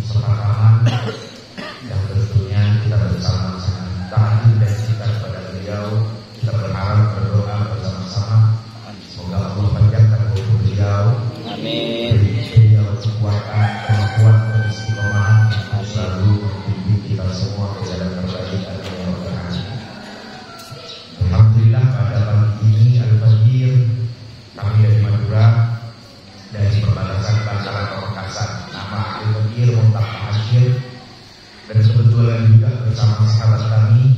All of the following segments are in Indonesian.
kesempatan yang tentunya kita bersama sangat taat dan cinta kepada beliau. Kita berharap berdoa bersama-sama semoga Allah panjangkan umur beliau. Amin. Beri beliau kekuatan, kemampuan, keistiqomahan yang selalu membimbing kita semua ke jalan terbaik. Alhamdulillah pada pagi ini Al-Fajir kami dari Madura, dari perbatasan Bantaran Pamekasan, nama Al-Fajir Muntak Mahajir, dan kebetulan juga bersama sahabat kami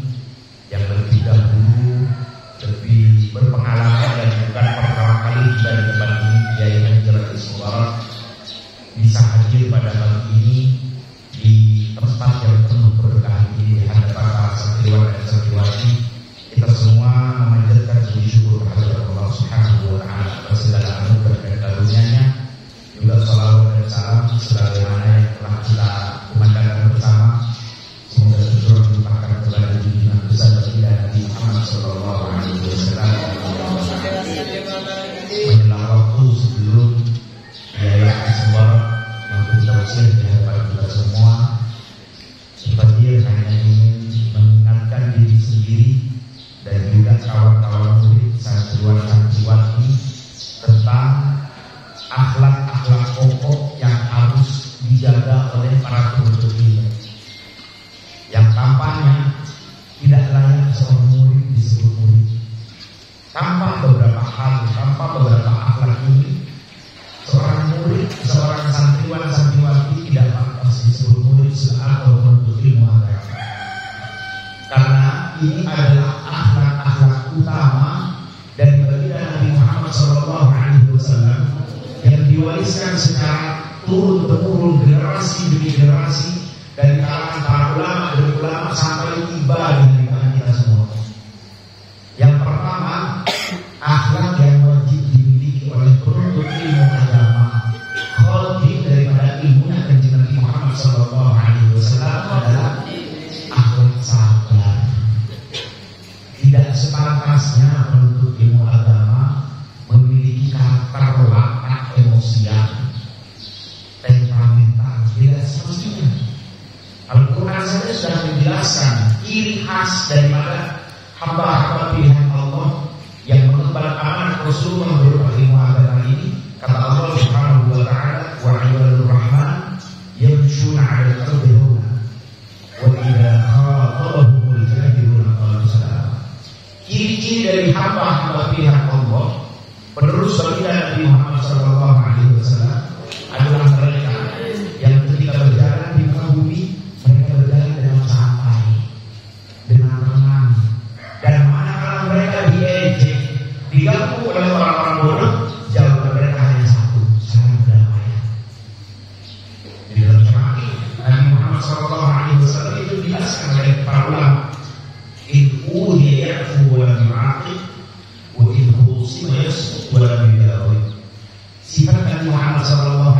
yang lebih dahulu, lebih berpengalaman dan bukan pertama kali tiba di tempat ini, Kiai Haji Rais Mubarak bisa hadir pada pagi ini di tempat yang penuh berkah ini di hadapan para santriwan dan santriwati. Kita semua memanjatkan puji syukur kehadirat Allah Subhanahu wa taala atas segala anugerah dan karunia-Nya. Juga salawat dan salam sebagaimana yang telah kita kumandangkan bersama. Semoga tercurah dilimpahkan kepada junjungan besar baginda Nabi Muhammad sallallahu alaihi wasallam. Menjelang waktu sebelum Kiai Mubarak memberi tausiah di hadapan kita semua, seperti hanya ingin mengingatkan diri sendiri dan juga kawan-kawan murid santriwan-santriwati tentang akhlak-akhlak pokok yang harus dijaga oleh para penuntut ilmu, yang tampaknya tidak layak seorang murid disebut murid. Tanpa beberapa hal, tanpa beberapa akhlak ini, seorang murid, seorang santriwan-santriwati tidak pantas disebut murid atau penuntut ilmu agama. Karena ini adalah akhlak-akhlak utama dari baginda Nabi Muhammad SAW yang diwariskan secara turun-temurun, generasi demi generasi, dari kalangan para ulama dan ulama sampai tiba di tangan kita semua. Yang pertama, akhlak yang wajib dimiliki oleh penuntut ilmu agama, khalid daripada ilmunya kanjeng Nabi Muhammad SAW adalah akhlak sabar. Tidak sepantasnya penuntut ilmu agama memiliki karakter watak emosian, temperamental. Tidak semestinya. Al-Quran saja sudah menjelaskan ciri khas daripada hamba-hamba pilihan Allah yang mengemban amanah Rasulullah berupa ilmu agama ini. Kata Allah Subhanahu wa taala, wa ibadur rahman yamshuna 'alal ardi hauna wa idza khatabahumul jahiluna qalu salama. Ciri-ciri dari hamba-hamba pilihan Allah penerus baginda Nabi Muhammad SAW adalah mereka yang ketika berjalan di muka bumi, mereka berjalan dengan santai, dengan tenang, dan manakala mereka diejek, diganggu oleh orang-orang bodoh, jawaban mereka hanya satu: salam damai. Di dalam ceramah Nabi Muhammad SAW itu dijelaskan oleh para ulama, "In'udhi ya'fu wa lam yu'aqib, wa in'usima yasqut wa lam yudawid." Sifat Nabi Muhammad SAW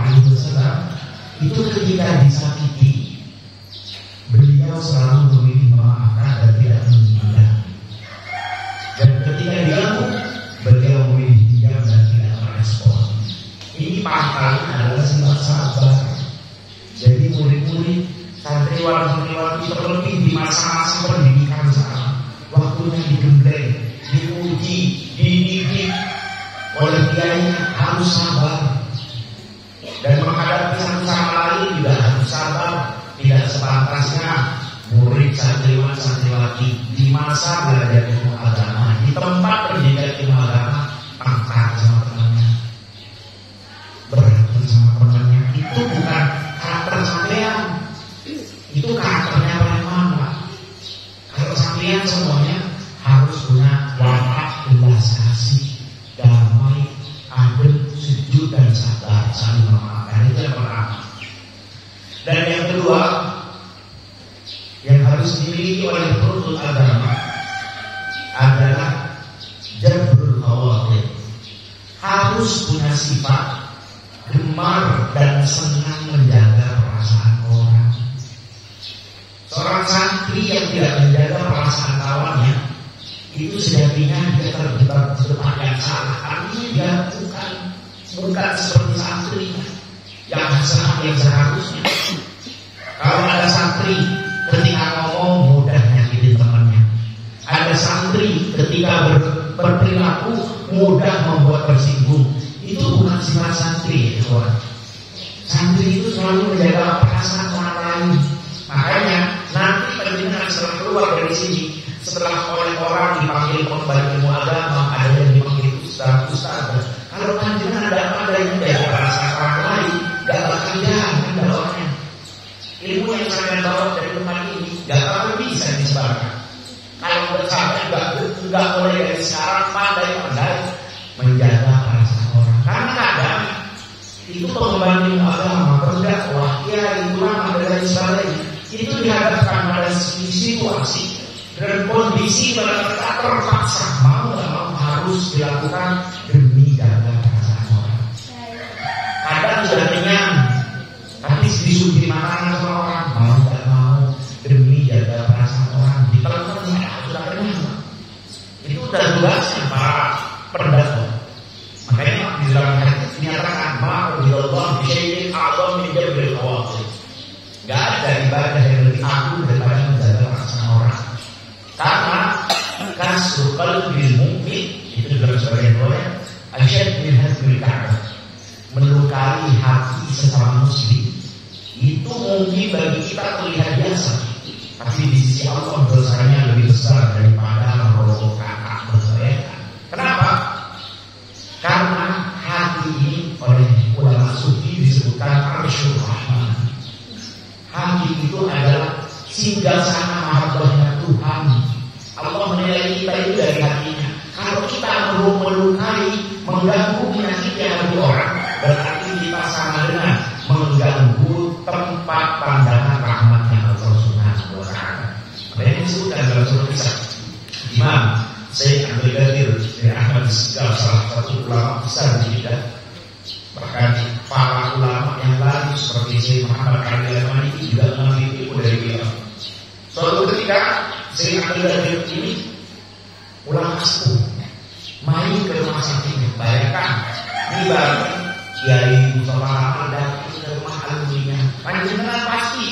itu ketika disakiti, beliau selalu memilih memaafkan dan tidak meninggalkan. Dan ketika diganggu, beliau memilih diam dan tidak merespon. Ini pangkalnya adalah sifat sabar. Jadi murid-murid, santriwan-santriwati terlebih di masa-masa pendidikan sekarang, waktunya digembleng, diuji, dididik oleh kiainya, harus sabar. Dan menghadapi satu sama lain juga harus sabar. Tidak sepantasnya murid santriwan-santriwati di masa belajar ilmu agama, di tempat pendidikan ilmu agama, tangkar sama temannya, berantem sama temannya. Itu bukan karakter sampean, itu karakternya preman, Pak. Kalau sampean semuanya harus punya watak belas kasih, damai, adil, sejuk dan sabar, saling memaafkan. Itu yang pertama. Dan yang kedua yang harus dimiliki oleh penuntut agama adalah jabrul khawatir. Harus punya sifat gemar dan senang menjaga perasaan orang. Seorang santri yang tidak menjaga perasaan kawannya, itu sejatinya dia terjebak di tempat yang salah. Artinya dia bukan seperti santri yang seharusnya. santri ketika ngomong mudah nyakitin temannya. Ada santri ketika berperilaku mudah membuat tersinggung. Itu bukan sifat santri, kawan. Santri itu selalu menjaga perasaan orang lain. Makanya nanti penjenengan setelah keluar dari sini, setelah oleh orang dipanggil pembaca ilmu agama, ada yang dipanggil ustaz. Kalau penjenengan ada yang menjaga perasaan orang lain, gak bakal jalan kan bawahnya. Ilmu yang saya bawa dari tempat ini gak bakal bisa disebarkan. Kalau bersama enggak boleh dari sekarang pandai-pandai menjaga perasaan orang. Karena kadang itu pengemban ilmu agama, berdakwah, kiai, ulama dan sebagainya, itu dihadapkan pada situasi dan kondisi pada kita terpaksa mau nggak mau harus dilakukan demi jaga perasaan orang. Kadang sudah kenyang, tapi disuguhi makanan sama orang, mau nggak mau demi jaga perasaan orang. Ditelepon sudah kenyang, itu udah tugasnya para pendakwah. Makanya di dalam hadis dinyatakan ma'udillah bisyai'in a'zam min jabril khawatir. Gak ada ibadah yang lebih agung daripada menjaga perasaan orang. Karena kasru qalbil mu'min itu dalam sebagian riwayat asyad min hadmil ka'bah, melukai hati sesama muslim itu mungkin bagi kita terlihat biasa, tapi di sisi Allah dosanya lebih besar daripada merokokkan Ka'bah. Kenapa? Karena hati ini oleh ulama sufi disebutkan arsyur rahman. Hati itu adalah singgasana mahabbahnya Tuhan. Allah menilai kita itu dari hatinya. Kalau kita melukai, mengganggu, menyakiti hati orang, berarti kita sama dengan mengganggu tempat pandangan rahmatnya Allah Subhanahu wa Ta'ala. Makanya disebutkan dalam surah Nisa, Imam Syekh Abdul Qadir bin Ahmad As-Segaf, salah satu ulama besar di kita. Bahkan para ulama yang lain seperti Syekh Muhammad Al-Maliki juga mengambil ilmu dari beliau. Suatu ketika Syekh Abdul Qadir ini ulama sepuh main ke rumah sakitnya. Bayangkan di Bali Kiai Mustafa Rahman datang ke rumah alumninya. Panjenengan pasti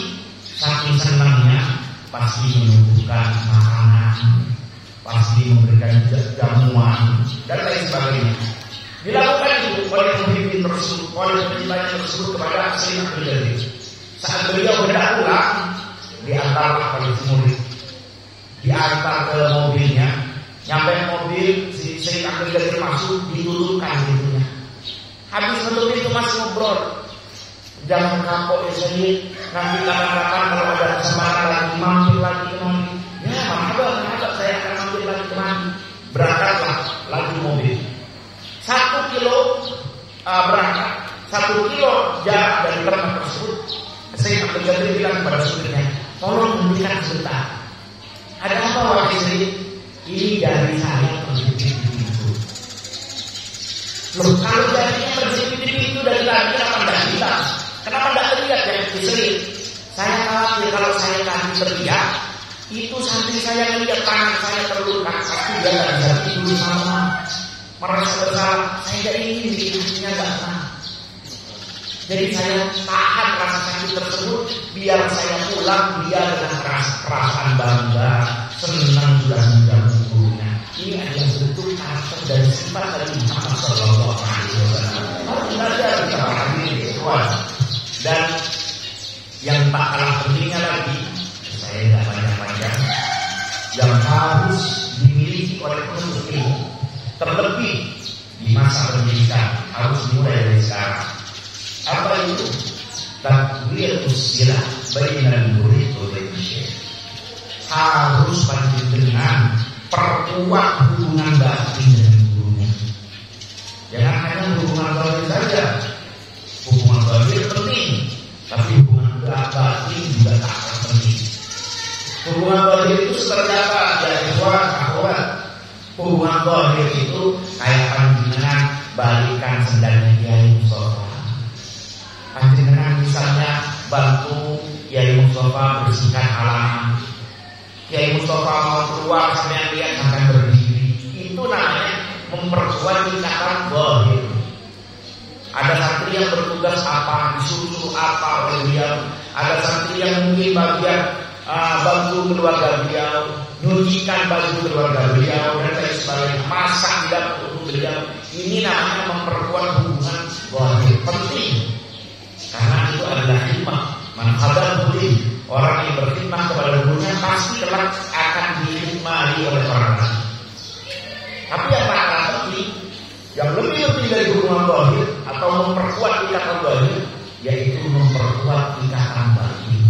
saking senangnya pasti menyuguhkan makanan, pasti memberikan jamuan dan lain sebagainya. Dilakukan itu oleh pemimpin tersebut, oleh penjilat tersebut kepada Syekh Abdul Qadir. Saat beliau hendak pulang, diantar oleh murid, diantar ke mobilnya. Nyampe mobil, si Syekh Abdul Qadir masuk, ditutupkan pintunya. Habis menutup itu masih ngobrol. Jangan kapok ya Syekh, nanti kapan-kapan kalau ada kesempatan lagi mampir lagi kemari. Ya, maaf, saya akan mampir lagi kemari. Berangkatlah lagi mobil. 1 kilo berangkat, 1 kilo jarak dari tempat tersebut. Syekh Abdul Qadir bilang kepada supirnya, tolong hentikan sebentar. Ada apa wahai Syekh? Ini dari saya terjepit di pintu. Loh, kalau jadinya terjepit di pintu dari tadi, kenapa tidak kita? Kenapa tidak terlihat ya Syekh? Saya khawatir kalau saya tadi terlihat, itu santri saya melihat tangan saya terluka, pasti dia tidak bisa tidur sama. Merasa bersalah, saya tidak ingin bikin hatinya tidak tenang. Jadi saya tahan rasa sakit tersebut, biar saya pulang dia dengan perasaan bangga, senang sudah menjamu gurunya. Ini adalah bentuk karakter dan sifat dari Muhammad Sallallahu Alaihi Wasallam. Harus belajar kita pahami kawan. Dan yang tak kalah pentingnya lagi, saya tidak panjang-panjang, yang harus dimiliki oleh penuntut ilmu, terlebih di masa pendidikan, harus mulai dari sekarang. Apa itu? Takwiyatus silah bainan murid wal syekh. Harus panjenengan perkuat hubungan batin dengan gurunya. Jangan hanya hubungan batin saja. Hubungan batin penting, tapi hubungan batin juga tak kalah penting. Hubungan batin itu seperti apa? Ya ikhwan, akhwat. Hubungan batin itu kayak panjenengan balikan sendalnya Kiai Mustafa. Panjenengan misalnya bantu Kiai Mustafa bersihkan halaman. Kiai Mustafa mau keluar sampai lihat akan berdiri. Itu namanya memperkuat ikatan zahir. Ada santri yang bertugas apa, disuruh apa oleh beliau. Ada santri yang mungkin bagian bantu keluarga beliau, nyucikan baju keluarga beliau dan lain sebagainya, masak di dapur untuk beliau. Ini namanya memperkuat hubungan zahir, penting. Karena itu adalah hikmah. Man khadam budi, orang yang berkhidmat kepada gurunya pasti kelak akan dihikmati oleh orang lain. Tapi yang paling penting, yang lebih penting dari hubungan zahir atau memperkuat ikatan zahir, yaitu memperkuat ikatan batin.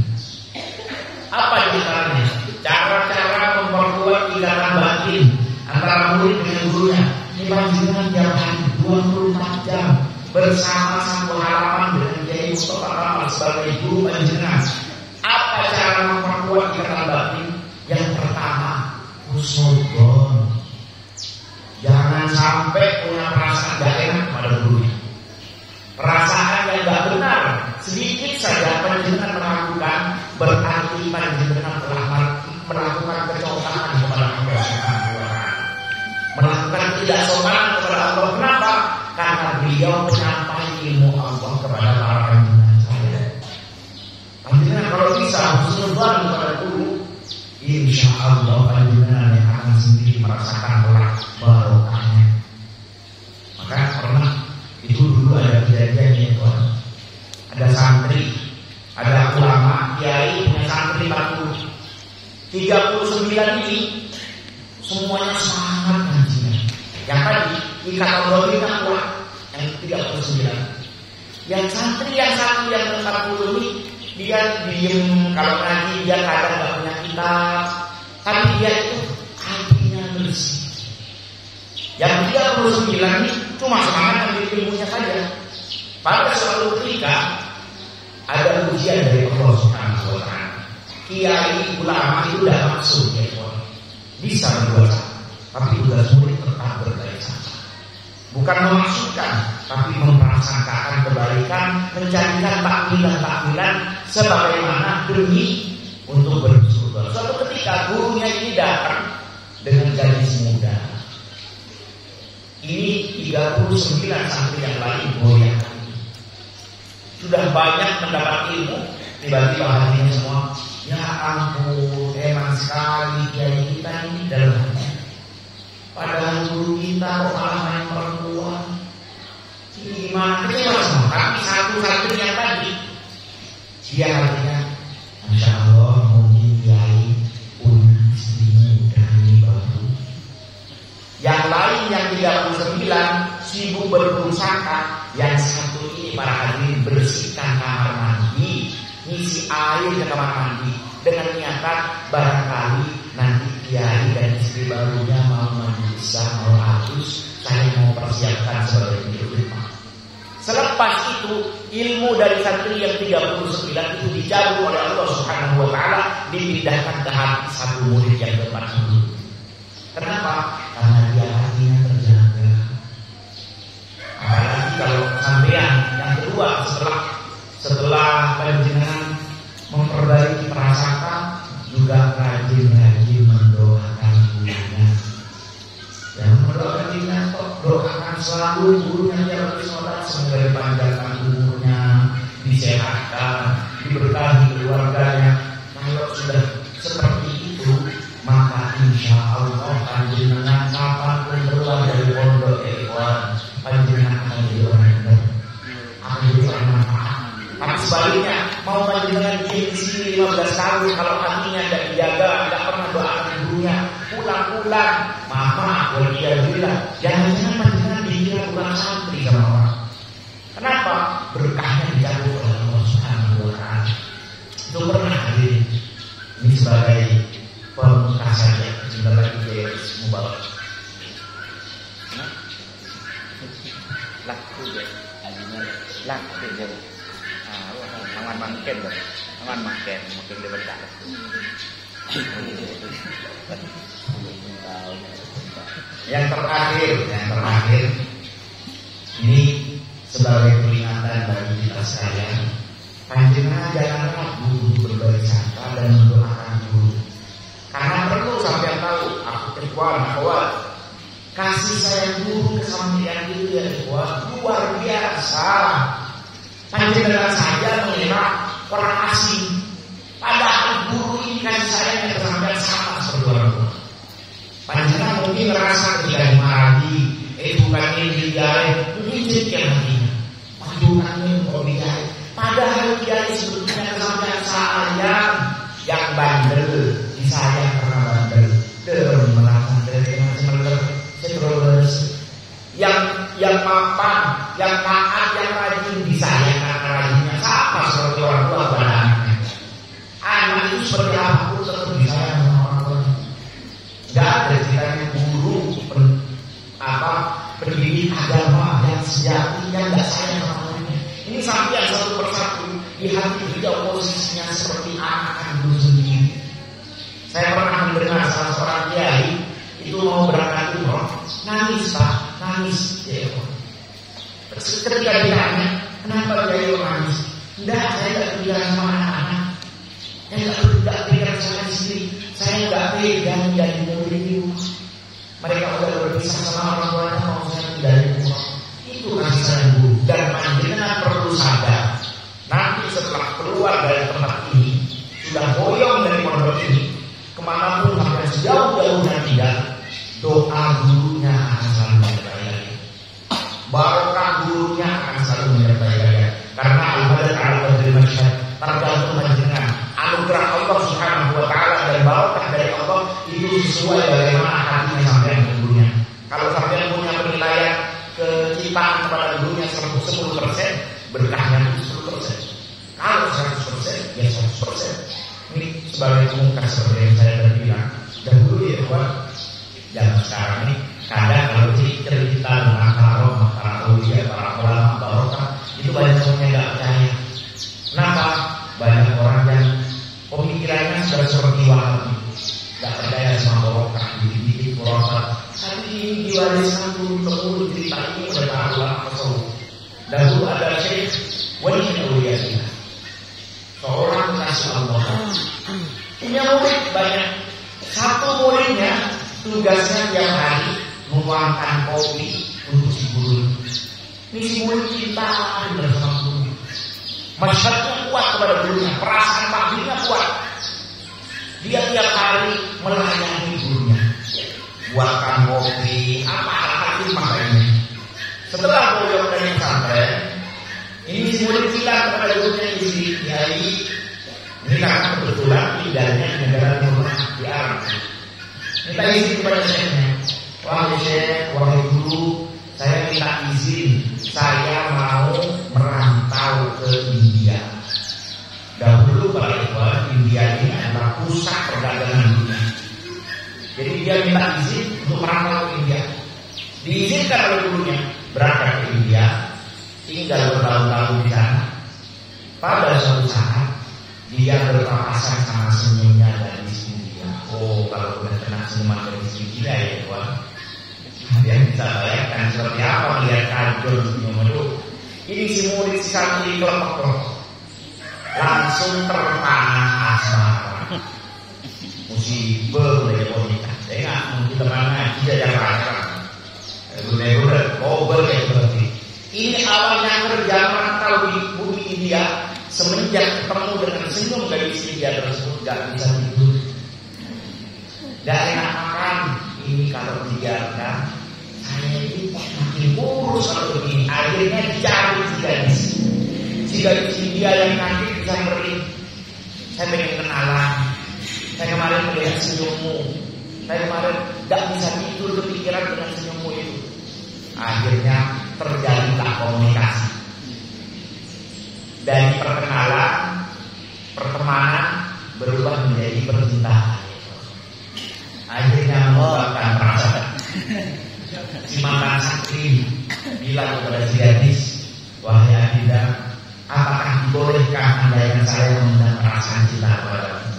Apa caranya? Cara-cara memperkuat ikatan batin antara murid dengan gurunya. Ini panjenengan tiap hari 24 jam bersama satu halaman dengan Kiai Mustafa Kamal sebagai guru panjenengan. Apa cara memperkuat ikatan batin? Yang pertama, husnudzon. Jangan sampai punya perasaan gak enak pada gurunya. Perasaan yang gak benar sedikit saja panjenengan melakukan, berarti panjenengan telah melakukan kecocokan kepada Allah Subhanahu wa Ta'ala. Melakukan tidak sopan kepada Allah. Kenapa? Karena beliau menyampaikan ilmu Allah kepada para panjenengan saya. Panjenengan kalau bisa husnudzon kepada guru, insya Allah panjenengan yang akan sendiri merasakan barokahnya. Maka pernah itu dulu ada kejadian ya Tuhan. Ada santri, ada ulama, kiai punya santri 39 ini semuanya sangat kajian. Yang tadi ikatan zahir kan kuat, yang 39. Yang santri yang satu yang 40 ini dia diem, kalau ngaji dia kadang nggak punya kitab, tapi dia itu hatinya bersih. Yang 39 ini cuma semangat ambil ilmunya saja. Pada suatu ketika ada ujian dari Allah Subhanahu wa Ta'ala. Kiai ulama itu udah maksud ya Allah, bisa berbuat salah, tapi tugas murid tetap berbaik saja. Bukan memaksudkan, tapi memprasangkakan kebaikan, menjadikan takmilan sebagaimana demi untuk bersyukur. Suatu ketika gurunya ini datang dengan gadis muda. Ini 39 santri yang lain mulia. Sudah banyak mendapat ilmu, tiba-tiba hatinya semua, ya ampun, enak sekali kiai kita ini dalam hati. Padahal guru kita kok malah main perempuan. Ini gimana? Kecewa semua. Tapi satu santri yang tadi, dia hatinya, Masya Allah, mungkin kiai punya istri muda ini baru. Yang lain yang 39 sibuk berprasangka. Yang satu ini para hadirin bersihkan kamar mandi, ngisi air ke kamar mandi dengan niatan barangkali nanti kiai dan istri barunya mau mandi besar, mau halus, saya mau persiapkan sebagai rumah. Selepas itu ilmu dari santri yang 39 itu dicabut oleh Allah Subhanahu wa Ta'ala, dipindahkan ke hati satu murid yang ke-40. Kenapa? Karena dia hatinya terjaga. Apalagi kalau sampean yang kedua setelah panjenengan memperbaiki prasangka, juga rajin-rajin mendoakan gurunya. Yang mendoakan gurunya, doakan selalu gurunya yang bersolat semoga dipanjangkan umurnya, disehatkan, diberkahi keluarganya. Kalau sudah seperti itu, maka insya Allah panjenengan kapanpun keluar dari pondok ikhwan, panjenengan akan jadi orang yang benar, akan jadi orang manfaat. Tapi sebaliknya, mau panjenengan di sini 15 tahun, kalau hatinya tidak dijaga, tidak pernah doakan gurunya, pulang-pulang, maaf, waliyahillah, jangan-jangan panjenengan dikira bukan santri sama orang. Kenapa? Berkahnya dijatuh oleh Allah Subhanahu wa Ta'ala. Itu pernah hadir. Ini sebagai pembuka saja, sebentar lagi dia mubarak. Laku deh, laku deh. Mangan mangken deh, mangan mangken dia berdarah. Yang terakhir, ini sebagai peringatan bagi kita sekalian. Panjenengan jangan ragu untuk berbagi sangka dan mendoakan guru. Karena perlu sampai tahu, aku ikhwan, kasih sayang guru kesampaian itu ya ikhwan luar biasa. biasa. Panjenengan saja mengira orang asing. Padahal guru ini kan saya yang sampai sama seperti orang tua. Panjenengan mungkin merasa ketika dimarahi, bukan ini digawe, mungkin jadi hatinya. Bukan ini kok digawe. Padahal dia sebetulnya kesampaian saya yang bandel, saya karena bandel, melakukan dari macam-macam, yang mapan, yang taat, yang rajin di saya karena rajinnya sama seperti orang tua pada anaknya. Anak itu seperti apapun tetap di saya sama orang tua. Gak ada ceritanya guru pendidik agama yang sejati yang gak sayang sama anaknya. Ini sampai satu persatu di hati dia posisinya seperti anak kandung sendiri. Saya pernah mendengar salah seorang kiai itu mau berangkat umroh, nangis Pak, nangis. Ya, ketika ditanya, kenapa kiai nangis? Enggak, saya tidak bilang sama anak-anak. Saya tidak pikiran saya sendiri. Saya tidak pegang jadi murid itu. Mereka sudah berpisah sama orang tuanya, mau saya tinggalin umroh. Itu kasih sayang guru. Dan panjenengan perlu sadar, nanti setelah keluar dari tempat ini, sudah boyong dari pondok ini, kemanapun sampai sejauh-jauhnya tidak, doa gurunya akan selalu menyertai. Barokah gurunya akan selalu menyertai. Karena ibadah Allah dari masyarakat tergantung panjenengan. Anugerah Allah Subhanahu wa taala dan barokah dari Allah itu sesuai bagaimana hatinya sampai gurunya. Kalau sampai punya penilaian kecintaan kepada gurunya 10%, berkahnya 10%. Kalau 100%, ya 100%. Ini sebagai pemungkas seperti yang saya tadi bilang. Dahulu ya Tuhan, jangan sekarang ini. Kadang kalau cerita tentang karom, para aulia, para ulama, barokah, itu banyak orang yang tidak percaya. Kenapa? Banyak orang yang pemikirannya sudah seperti Wahabi, tidak percaya sama barokah, dikit-dikit barokah. Tapi ini diwariskan turun-temurun cerita ini oleh para ulama tasawuf. Dahulu ada Syekh Wali Aulia, seorang kasih Allah. Punya murid banyak. Satu muridnya tugasnya tiap hari menuangkan kopi untuk si guru. Ini si murid cintaan bersama guru. Masyarakatnya kuat kepada gurunya, perasaan baktinya kuat. Dia tiap hari melayani gurunya, buatkan kopi, apa hal-hal itu makanya. Setelah boyong dari pesantren, ini si murid bilang kepada gurunya di sini, Kiai, ini karena kebetulan tinggalnya di negara timur di Arab. Minta izin kepada syekhnya, wahai syekh, wahai guru, saya minta izin, saya mau merantau ke India. Dahulu para ikhwan, India ini adalah pusat perdagangan dunia. Jadi dia minta izin untuk merantau ke India. Diizinkan oleh gurunya berangkat ke India, tinggal bertahun-tahun di sana. Pada suatu saat dia berpapasan sama senyumnya gadis India. Oh, kalau udah kena senyuman gadis India ya Tuhan, dia bisa bayangkan seperti apa melihat kajol senyum itu. Ini si murid si satu di kelompok langsung terpana asmara. Musibah dari wanita. Saya nggak mungkin teman ngaji aja rasa. Udah kobel kayak seperti. Ini awalnya kerja merantau di bumi India. Semenjak ketemu dengan senyum gadis India tersebut, gak bisa tidur, gak enak makan. Ini kalau dibiarkan, saya ini makin kurus kalau begini. Akhirnya dicari si gadis India yang nanti bisa beri. Saya pengen kenalan. Saya kemarin melihat senyummu. Saya kemarin gak bisa tidur kepikiran dengan senyummu itu. Akhirnya terjadilah komunikasi. Dari perkenalan, pertemanan berubah menjadi percintaan. Akhirnya mengubahkan perasaan. Si mantan santri bilang kepada si gadis, wahai Adinda, apakah dibolehkan andaikan saya mengundang perasaan cinta kepada kamu?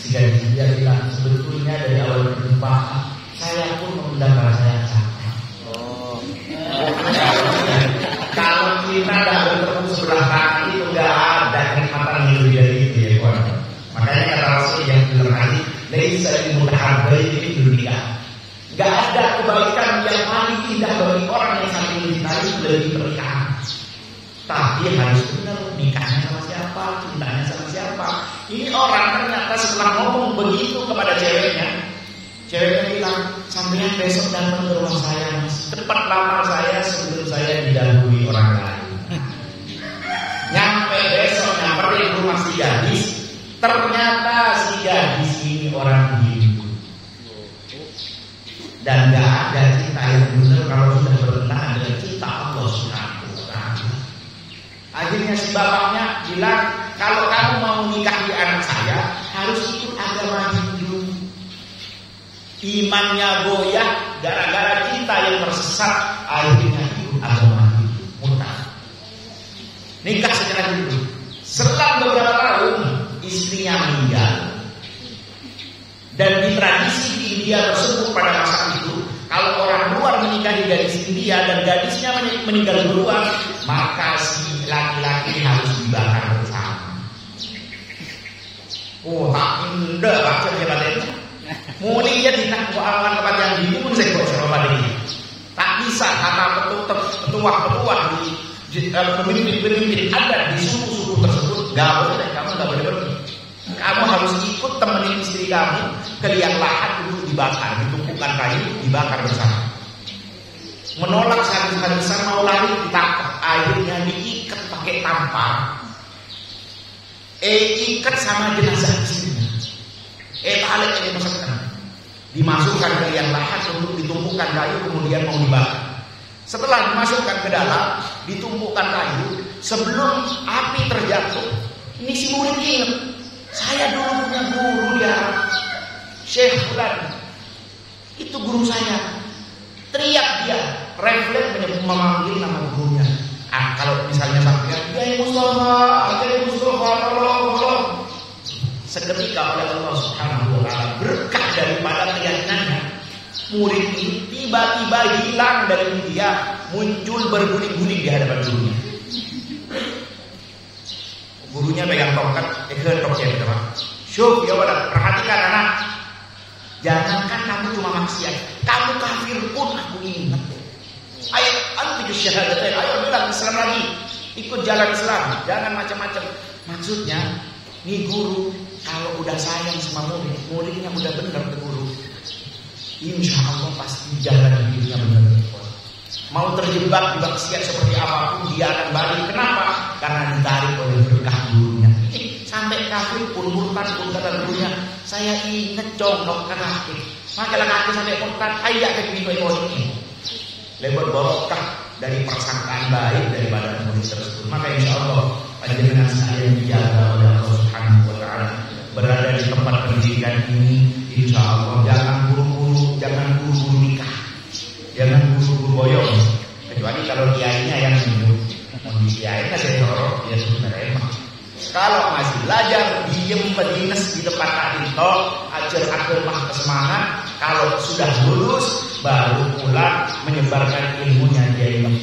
Si gadis dia bilang, sebetulnya dari awal perjumpaan saya pun mengundang perasaan yang sama. Kalau kita tidak bertemu sebelah kanan itu tidak ada kenikmatan yang lebih dari itu ya kawan. Makanya kata Rasul yang terkali dari segi mudah baik di dunia. Gak ada kebaikan yang paling indah bagi orang yang saling mencintai lebih pernikahan. Tapi harus benar nikahnya sama siapa, cintanya sama siapa. Ini orang ternyata setelah ngomong begitu kepada ceweknya, ceweknya bilang, sampean besok datang ke rumah saya, cepat lamar saya sebelum saya didahului orang lain. Nyampe besok nyamperin rumah si gadis, ternyata si gadis ini orang Hindu. Dan gak ada cinta yang benar kalau sudah bertentangan dengan cinta Allah Subhanahu wa Ta'ala. Akhirnya si bapaknya bilang, kalau kamu mau nikahi anak saya harus ikut agama Hindu. Imannya goyah gara-gara cinta yang tersesat, akhirnya ikut agama Hindu. Murtad. Nikah secara Hindu. Setelah beberapa tahun istrinya meninggal. Dan di tradisi di India tersebut pada masa itu, kalau orang luar menikahi gadis India dan gadisnya meninggal duluan, maka si laki-laki harus dibakar bersama. Oh, tak indah baca jabatannya. Muli dia tidak kualan kepada yang dimun saya kok serba ini. Tak bisa kata petua-petua di pemimpin-pemimpin adat di suku-suku tersebut. Gak boleh, kamu gak boleh pergi. Kamu harus ikut temenin istri kamu ke liang lahat untuk dibakar, ditumpukan kayu, dibakar bersama. Menolak sehabis-habisan mau lari ditangkap, akhirnya diikat pakai tampar. Ikat sama jenazah istrinya. Tarik ini masukkan. Dimasukkan ke liang lahat untuk ditumpukan kayu, kemudian mau dibakar. Setelah dimasukkan ke dalam, ditumpukan kayu, sebelum api terjatuh, ini si murid ingat. Saya dulu punya guru ya, Syekh Fulan. Itu guru saya. Teriak dia, refleks memanggil nama gurunya. Kalau misalnya sampai ya Mustafa, tolong. Seketika oleh Allah Subhanahu wa Ta'ala berkah daripada keyakinannya, murid ini tiba-tiba hilang dari dia, muncul berguling-guling di hadapan gurunya. Gurunya pegang tongkat, Syuf, ya wadah, perhatikan anak. Jangankan kamu cuma maksiat, kamu kafir pun aku ingat. Ayo, anti syahadatain, ayo bilang Islam lagi, ikut jalan Islam, jangan macam-macam. Maksudnya, nih guru, kalau udah sayang sama murid, muridnya udah benar ke guru, insya Allah pasti jalan hidupnya benar. Mau terjebak di maksiat seperti apapun, dia akan balik. Kenapa? Karena ditarik oleh berkah gurunya. Sampai kafir pun murtad pun kata gurunya, saya ingat contoh ke kaki. Maka kaki sampai murtad, ayak ke pintu ini. Lebar barokah dari persangkaan baik daripada murid tersebut. Maka insya Allah panjenengan saya dijaga oleh Allah Subhanahu wa Ta'ala. Berada di tempat pendidikan ini, insya Allah jangan buru-buru, jangan buru-buru nikah. Jangan buru-buru boyong. Kecuali kalau kiainya yang menyebut. Mau di kiai kasih dorong, ya sebenarnya emang. Kalau masih belajar, diem berdines di tempat adinto, ajar mah kesemangat. Kalau sudah lulus, baru pulang menyebarkan ilmunya jadi di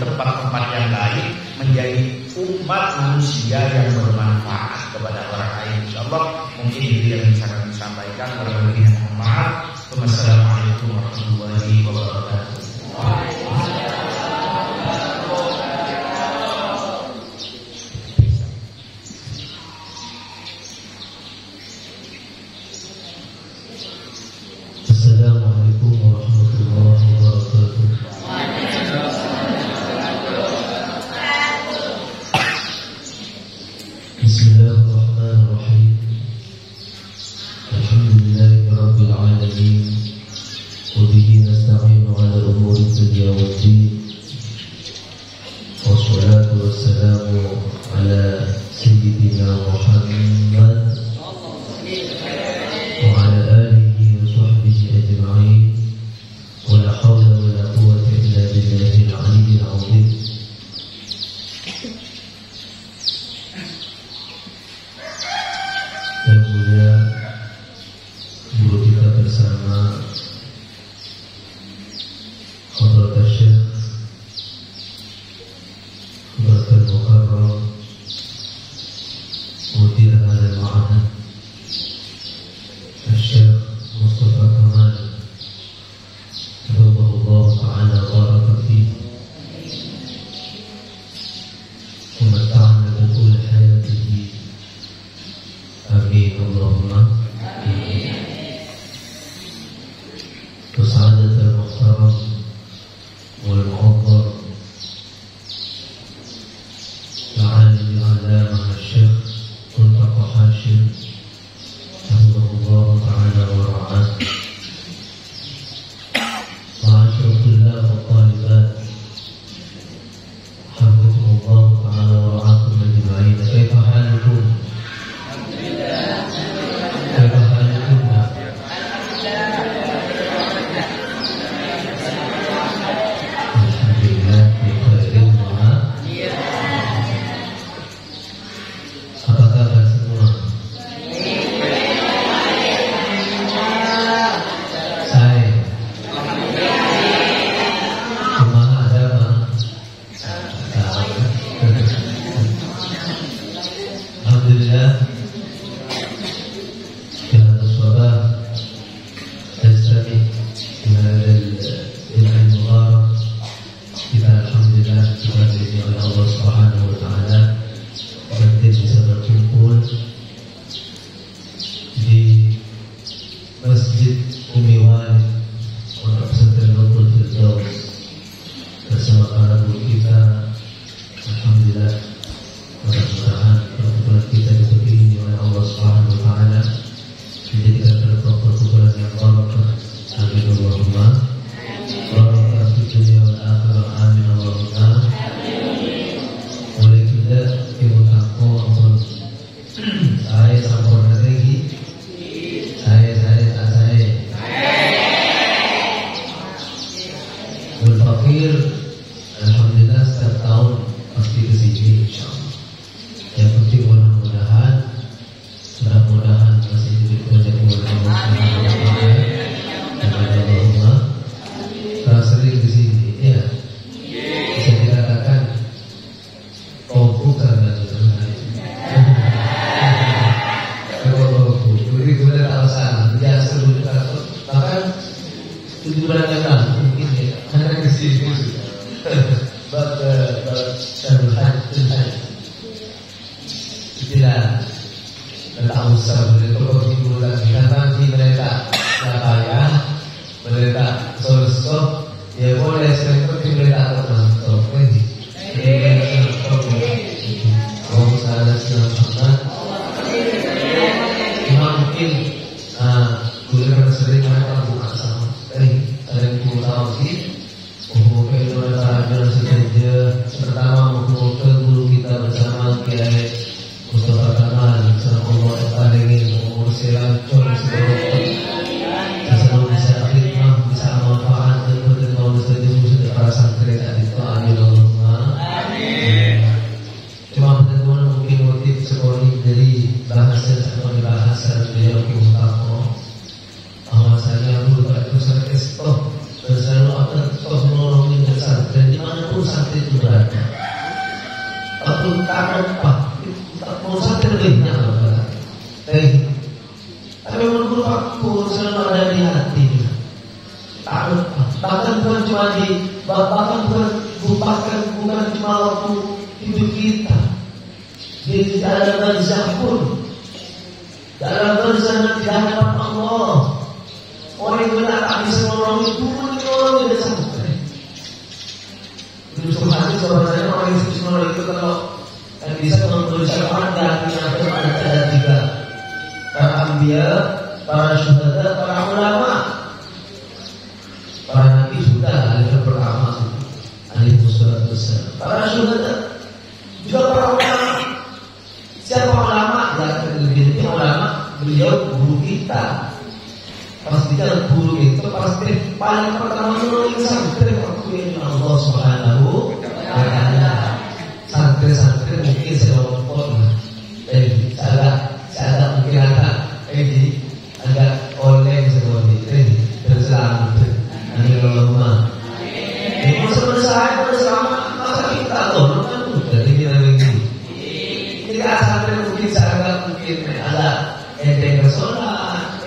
tempat-tempat yang lain, menjadi umat manusia yang bermanfaat kepada orang lain. InsyaAllah mungkin itu yang bisa kami sampaikan. Warahmatullahi wabarakatuh. Wassalamualaikum warahmatullahi wabarakatuh. Assalamualaikum warahmatullahi wabarakatuh. Bismillahirrahmanirrahim. Alhamdulillahirabbil alamin. Wa bihi nasta'inu 'ala umuri dunya waddin. Wassalatu wassalamu 'ala sayyidina Muhammad wa 'ala alihi wa sahbihi ajma'in. Wa la hawla wa la quwwata illa billahil 'aliyyil 'azim. Yang mulia guru kita bersama Hadratul Syekh Hadratul Mukarram Mudir Hadal Ma'ad Allahumma. Sahadat al-Muhtaram wal-Mu'azzam Al-Alim al-Alamah Al-Syekh Muntaqa Hashim Hafizahullah Ta'ala wa ra'ah. Ma'asyar tulab wa talibat Hafizahullah Ta'ala wa ra'akum ajma'in. Kaifa halukum? Kaifa halukum? Alhamdulillah setiap tahun pasti kesini insyaallah. Yang penting mudah-mudahan masih diberi kemudahan Allah. Kalau sering kesini ya bisa dikatakan tofu karena jadi kemudian alasan biasa dulu bahkan 7 bulan yang lalu mungkin ya hanya kesini tidak usah berbulan nanti mereka payah mereka solusi ya boleh seperti mereka termasuk kalau salah senang mungkin guru sering mereka buka sama ada yang tahu sih pertama mengumpulkan guru kita bersama Kiai Mustafa Kamal bersama Allah Al-Fadhil mengurusi lancung selalu bisa khidmah bisa manfaat dan berdengar saja sudah para santri tadi itu Allahumma amin. Cuma teman-teman mungkin motif sekolah dari bahasa atau bahasa beliau Mustafa bahwasanya guru itu sampai stop dan selalu akan stop menolongin pesantren dimanapun santri itu berada. Aku tak mau santri banyak tapi menurut aku selalu ada di hati. Bahkan bukan cuma bukan cuma waktu hidup kita. Di dalam barzakh pun, dalam barzakh nanti hadapan Allah. Orang yang benar tak bisa menolong itu menolong dia sampai. Justru hati sebenarnya orang yang bisa menolong itu kalau yang bisa menolong orang dan ada 3 para anbiya, para syuhada, para ulama. Para nabi sudah alif pertama alif wassalatu wassalam. Para syuhada juga para ulama. Siapa ulama? Ya lebih ulama beliau guru kita. Pastikan guru itu pasti paling pertama menolong santri waktu ini Allah Subhanahu wa Ta'ala. Santri mungkin sekelompok saya mungkin agak oleh seperti ini berselamat. Allahumma. Ini selesai masa kita tolong kan dari kita begini. Jika santri mungkin saya mungkin ada yang bersolat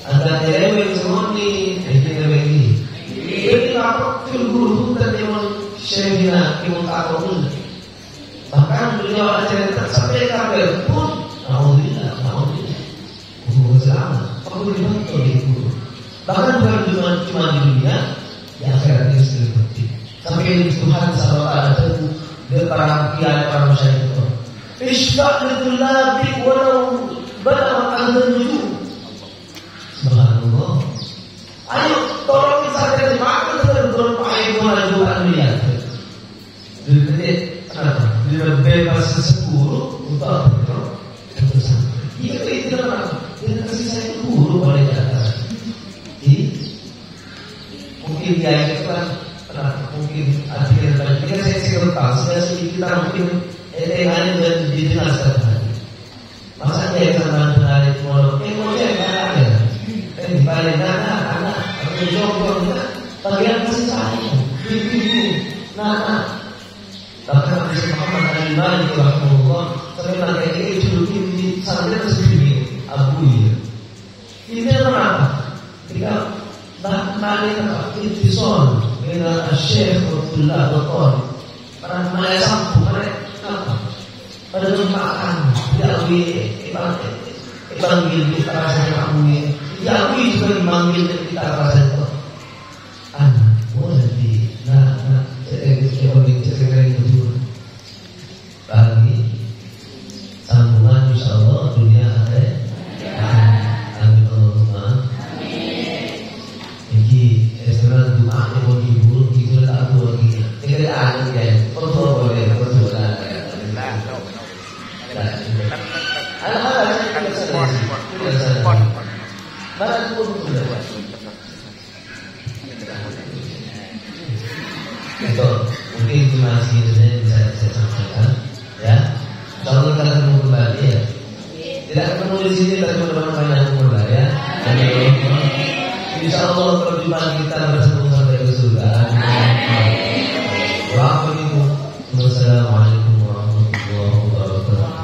ada yang semuanya kita begini. Ini apa guru dan yang syaikhina yang takut. Bahkan beliau ada cerita sampai kafir pun alhamdulillah semoga selamat. Aku dibantu itu. Bahkan bukan cuma di dunia, di akhirat ini sendiri penting. Sampai Tuhan SWT itu dia para kiai, para masyarakat itu. Ishtaq litulabi walau badal al-nujum. Subhanallah. Ayo tolong saya dimakan terus pakai kemajuan lihat. Jadi kenapa? Dia bebas sepuluh untuk apa? Iya itu kenapa? Dia kasih saya 10 boleh datang. Mungkin dia itu kan mungkin artinya kita saya tahu kita mungkin dengan dan didengar sekali. Masa dia sama dengan itu mau yang mana ya? Balik anak aku jongkok bagian kasih sayang. Nah, bahkan Nabi Muhammad al-Malik rahimahullah terkenal kayak itu di sampai sendiri Abu ya. Ini kenapa? Ketika Malik itu son dengan Syekh Abdullah Baton para Malaya sampu mereka pada makan diakui panggil kita rasa kami diakui juga dipanggil kita rasa itu anak boleh di sekarang itu bagi sambungan insyaallah dunia ada amin Allahumma ini sekarang doa yang mau dihibur itu tak tahu lagi ini ada ya betul boleh betul lah itu mungkin itu masih bisa saya sampaikan ya. Kalau kita ketemu kembali ya, tidak ketemu di sini tapi teman-teman yang kembali ya. Insya Allah perjumpaan kita bersama sampai ke surga. Wassalamualaikum warahmatullahi wabarakatuh.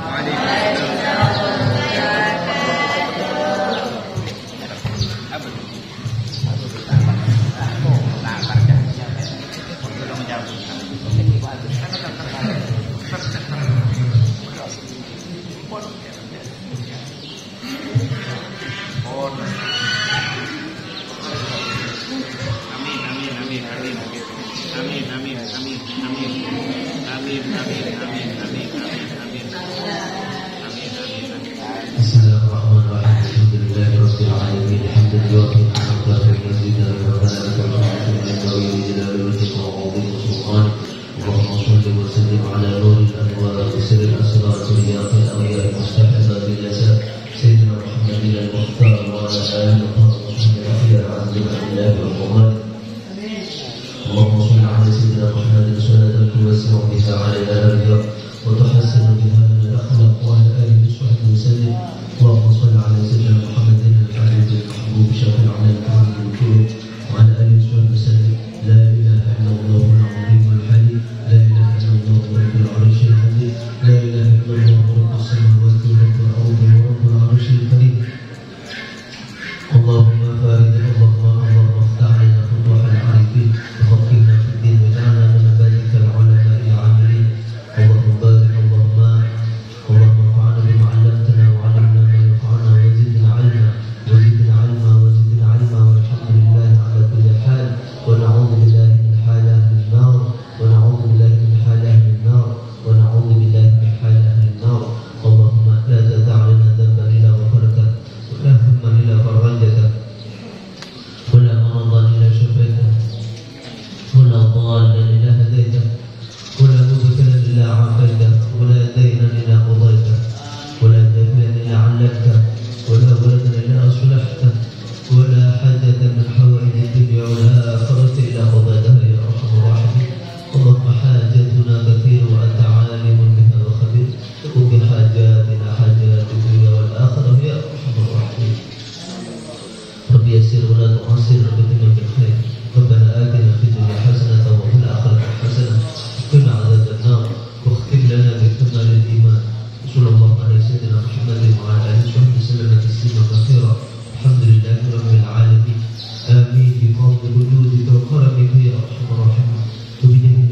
Amin. Bi fadli wujudika wa karamika ya arhamar rahimin.